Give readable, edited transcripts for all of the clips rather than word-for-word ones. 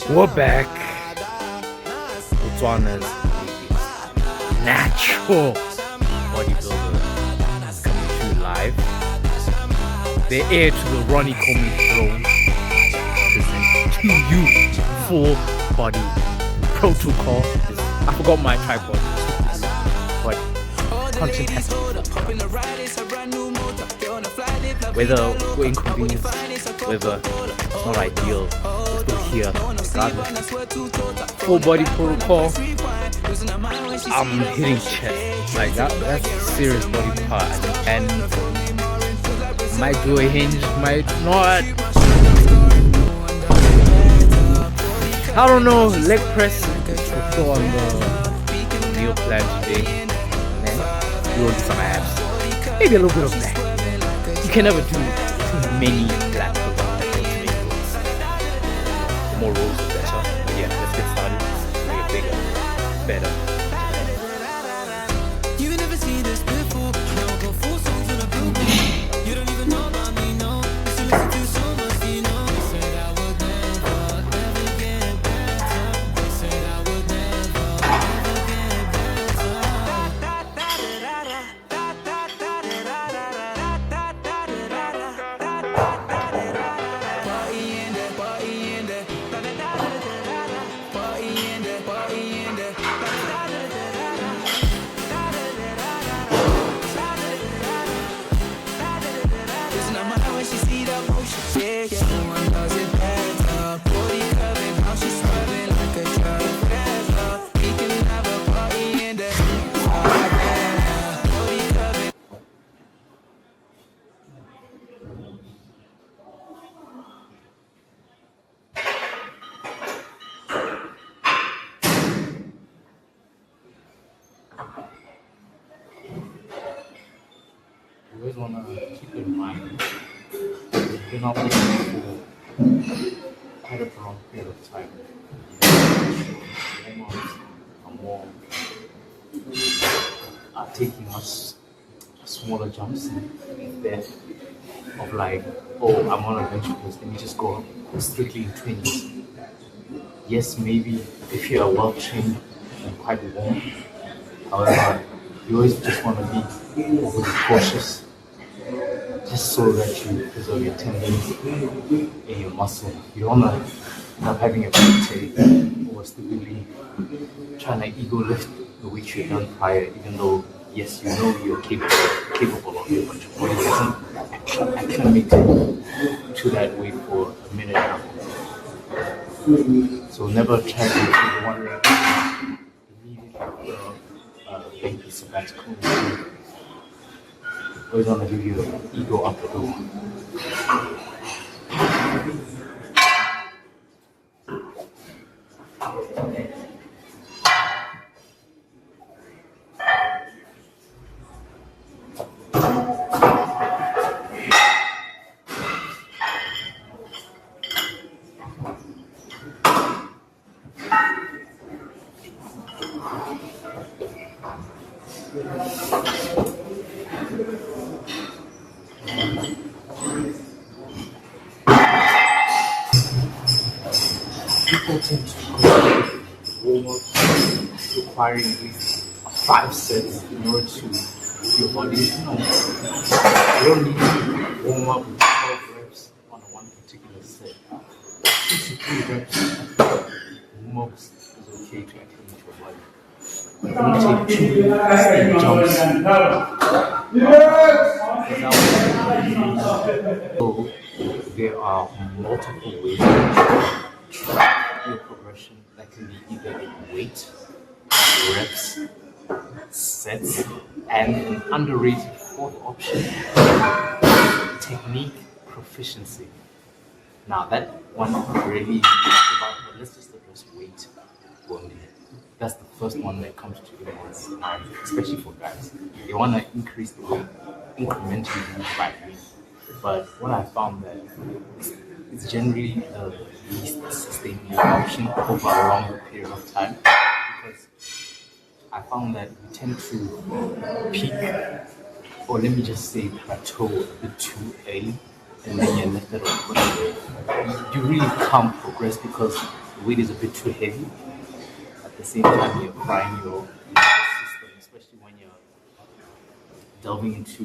We're back. Botswana's natural bodybuilder coming to you live. The heir to the Ronnie Coleman throne. Present to you full body protocol. I forgot my tripod, but content has to be whether we're inconvenienced, whether it's not ideal, we're still here regardless. Full body protocol. I'm hitting chest like that's a serious body part, and might do a hinge, might not. I don't know. Leg press for sure on the meal plan today. Man, we will do some abs, maybe a little bit of back. You can never do too many flat more rolls the better. But yeah, let's get started. Make it bigger, better. You never see this before. Now go full songs with a blue. You don't even know about me, no. So listen to so much, you know. They said I would never, ever get better. They said I would never, ever get You always want to keep in mind you're not looking for quite a long period of time. Hormones are more are taking us smaller jumps instead of like, oh, I'm on a bench press, let me just go up strictly in 20s. Yes, maybe if you are well trained and quite warm. However, you always just want to be overly cautious, just so that you preserve your tendons and your muscle. You don't want to end up having a bad take or stupidly trying to ego lift the weight you've done prior, even though, yes, you know you're capable of it, but your body hasn't acclimated to that weight for a minute now. So never try to do one rep immediately after a lengthy sabbatical. Always want to leave your ego up the door. People tend to go warm-up requiring at least 5 sets in order to your body. You don't need to warm up with 12 reps on one particular set. 2 to 3 reps most is okay to acclimate your body. But don't take 2 steep jumps. So there are multiple ways to track your progression. That can be either in weight, reps, sets, and an underrated fourth option, technique proficiency. Now that one really is about, but let's just address weight only. That's the first one that comes to everyone's mind, especially for guys. They want to increase the weight incrementally by week. But what I found that it's generally the least sustainable option over a longer period of time, because I found that we tend to peak, or let me just say plateau, a bit too early and then you're left at a point where you really can't progress because the weight is a bit too heavy. At the same time, you're frying your system, especially when you're delving into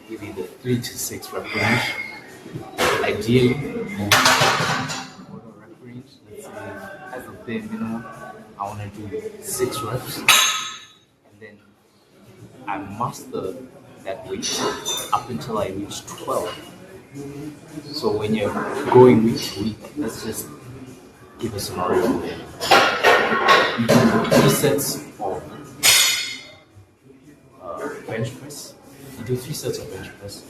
maybe the 3 to 6 rep range. Ideally, what a rep range, let's say as a bare minimum, I want to do 6 reps, and then I master that weight up until I reach 12. So when you're going week to week, let's just give a scenario where you do 3 sets of bench press. You do 3 sets of bench press,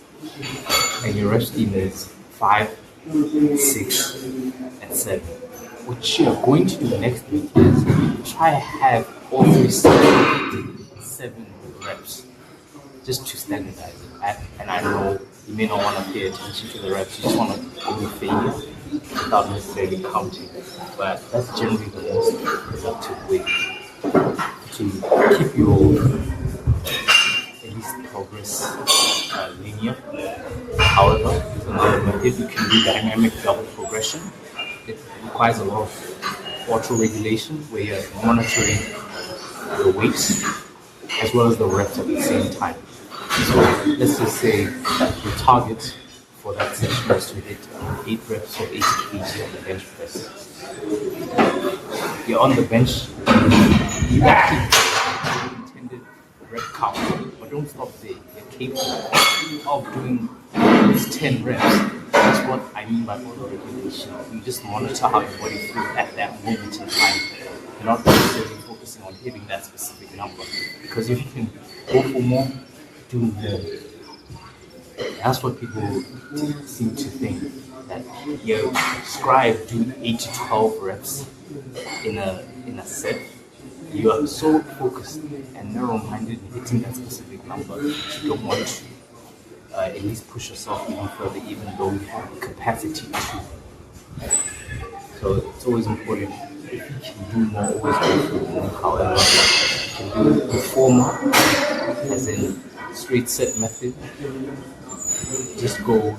and your rep scheme is 5, 6, and 7. What you're going to do next week is try to have all 3 sets 7 reps, just to standardize it. And I know you may not want to pay attention to the reps, you just want to go with failure without necessarily counting. But that's generally the most productive way to keep your at least progress linear. However, with another method, you can do dynamic double progression. It requires a lot of auto regulation where you're monitoring the weights as well as the reps at the same time. So let's just say your target for that session is to hit 8 reps or 80 kg on the bench press. You're on the bench, you actually the intended rep count, but don't stop there. You're capable of doing those 10 reps. That's what I mean by auto regulation. You just monitor how your body feels at that moment in time. You're not necessarily focusing on hitting that specific number. Because if you can go for more, do more. That's what people seem to think. That you scribe do 8 to 12 reps in a set. You are so focused and narrow-minded in hitting that specific number. You don't want to at least push yourself even further, even though you have the capacity to. So it's always important. If you can do more, always go for more. However, you can do the former, as in straight set method. Just go.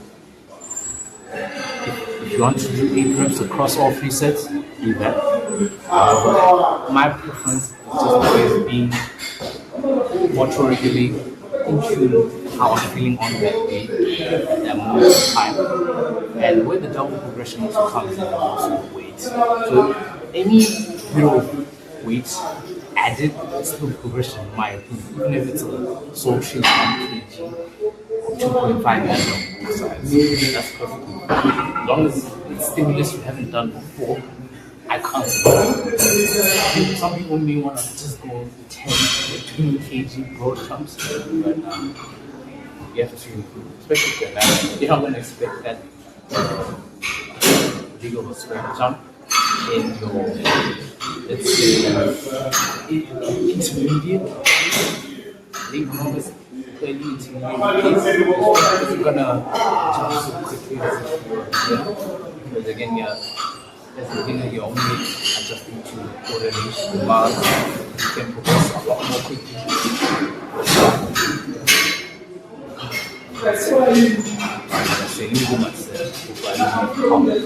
If you want to do 8 reps across all 3 sets, do that. My preference is just always being auto-regulating into how I'm feeling on that day at that moment in time. And where the double progression also comes in, also weight. So any little weight added is still progression in my opinion, even if it's a social 1 kg. 2.5 exercise. That's perfect. As long as it's stimulus you haven't done before, I can't. Some people may want to just go 10 or 20 kg broad jumps, but you have to, especially if you're not, you're not going to expect that big of a strength jump in your, let's say, intermediate. I think numbers early intermediate is you're gonna jump so quickly as because again as a beginner you're only adjusting to coordination, but you can progress a lot more quickly. That's why I say let me go myself before I leave comment.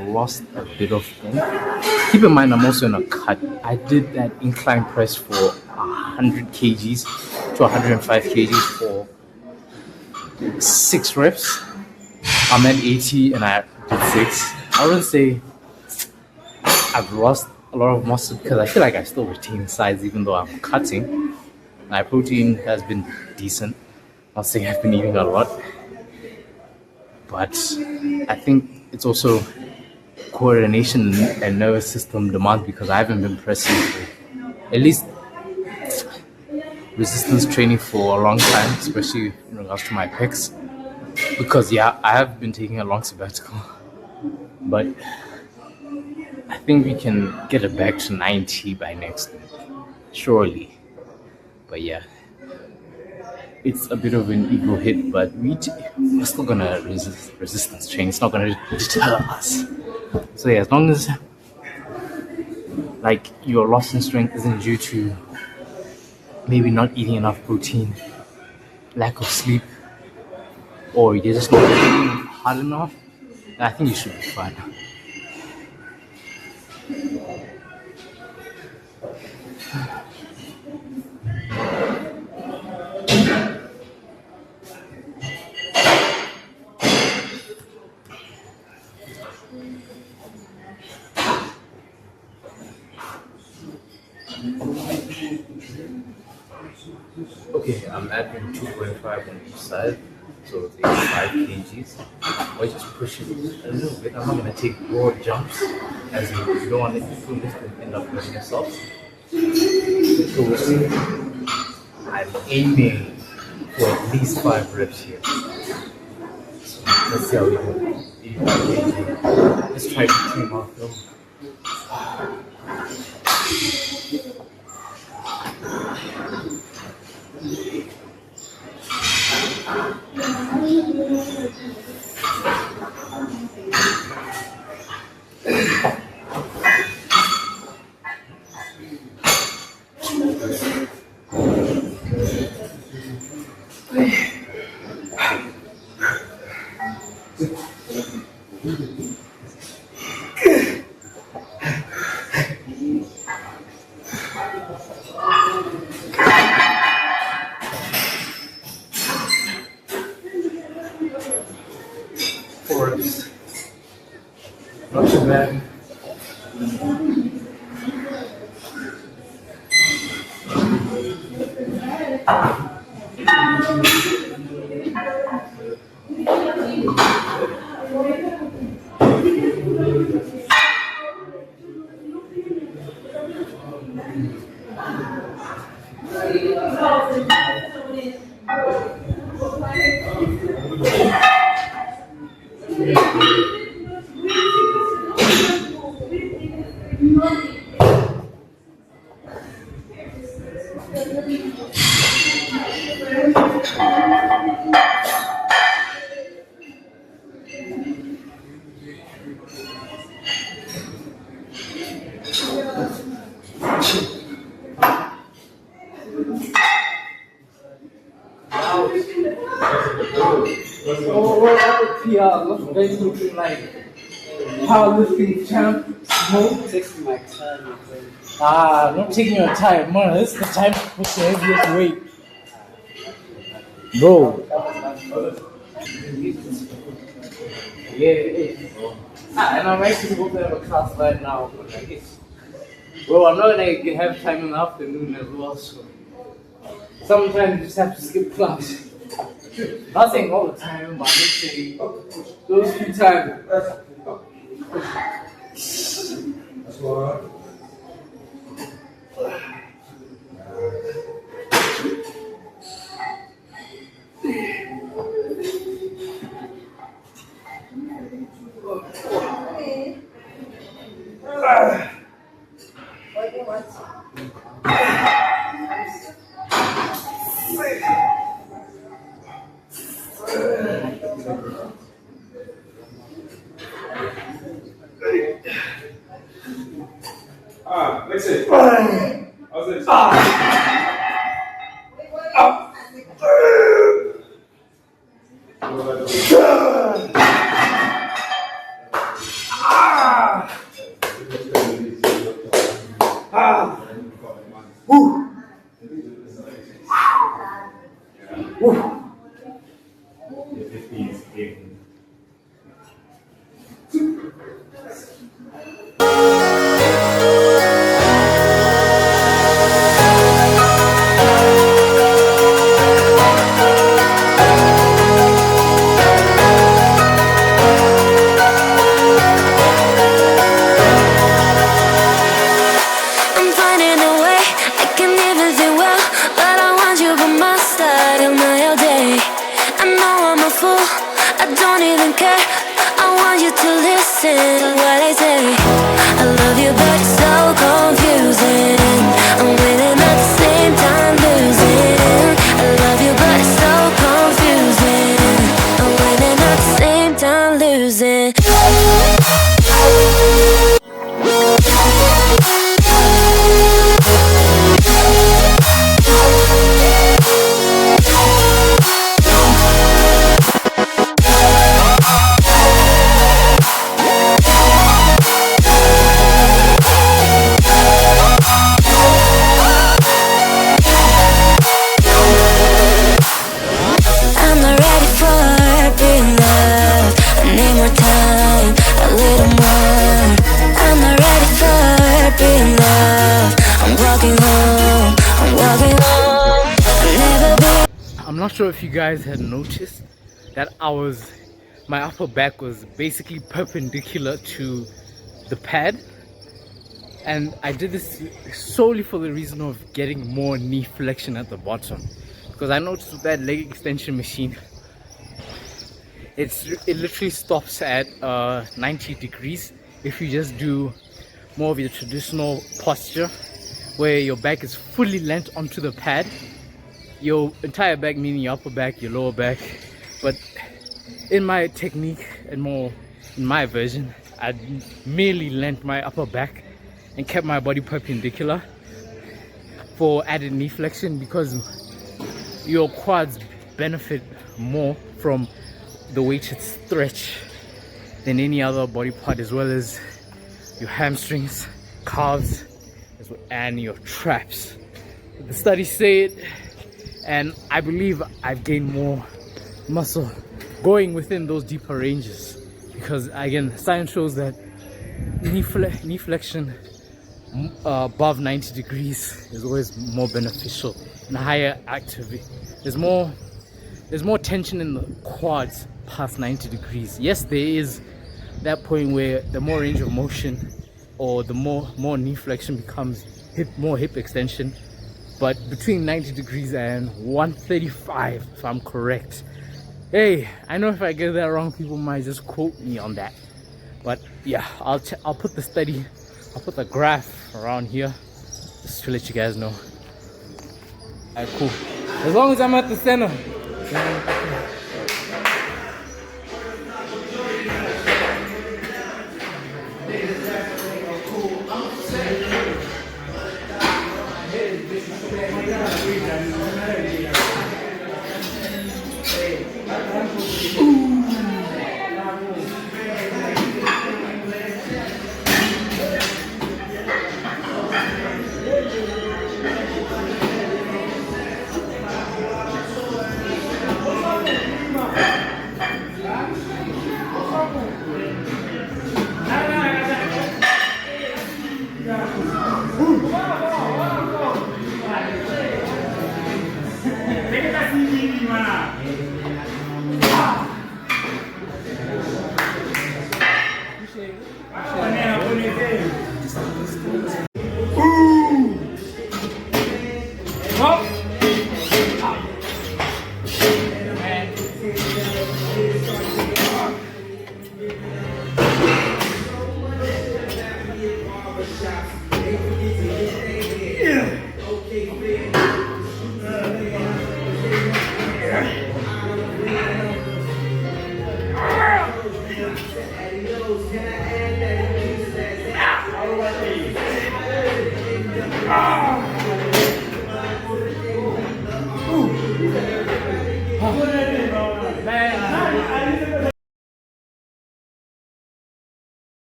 lost a bit of ink. Keep in mind, I'm also in a cut. I did that incline press for 100 kgs to 105 kgs for 6 reps. I'm at 80 and I did 6. I wouldn't say I've lost a lot of muscle because I feel like I still retain size even though I'm cutting. My protein has been decent. Not saying I've been eating a lot, but I think it's also coordination and nervous system demands because I haven't been pressing for at least resistance training for a long time, especially in regards to my pecs. Because yeah, I have been taking a long sabbatical, but I think we can get it back to 90 by next week, surely. But yeah, it's a bit of an ego hit, but we're still gonna resist resistance train. It's not gonna deter us. So yeah, as long as like your loss in strength isn't due to maybe not eating enough protein, lack of sleep, or you're just not eating hard enough, I think you should be fine. Okay, I'm adding 2.5 on each side, so it's 85 kgs. Or just push it a little bit. I'm not gonna take broad jumps, as you don't want to lift and end up hurting yourself. So I'm aiming for at least 5 reps here. So let's see how we do. 85 kg. Let's try to team off though. Not too bad. Oh, we're at the PR. What's Ben's looking like? Powerlifting champ. No? Taking my time. Not taking your time. Man, this is the time to put the heaviest weight. Bro. Yeah. And I'm actually going to have a class right now. Bro, I'm not going to have time in the afternoon as well, so sometimes you just have to skip class. Not saying all the time, but I'm just saying those few times. That's what. That's it. How's it? not sure if you guys had noticed that my upper back was basically perpendicular to the pad, and I did this solely for the reason of getting more knee flexion at the bottom, because I noticed with that leg extension machine it literally stops at 90 degrees if you just do more of your traditional posture where your back is fully leant onto the pad, your entire back, meaning your upper back, your lower back. But in my technique and more in my version, I merely leant my upper back and kept my body perpendicular for added knee flexion, because your quads benefit more from the weighted stretch than any other body part, as well as your hamstrings, calves, and your traps. The studies say it, and I believe I've gained more muscle going within those deeper ranges, because again, science shows that knee flexion above 90 degrees is always more beneficial and higher activity. There's more tension in the quads past 90 degrees. Yes, there is that point where the more range of motion or the more knee flexion becomes more hip extension, but between 90 degrees and 135, if I'm correct. Hey, I know if I get that wrong, people might just quote me on that, but yeah, I'll put the study, I'll put the graph around here just to let you guys know. Alright, cool. As long as I'm at the center.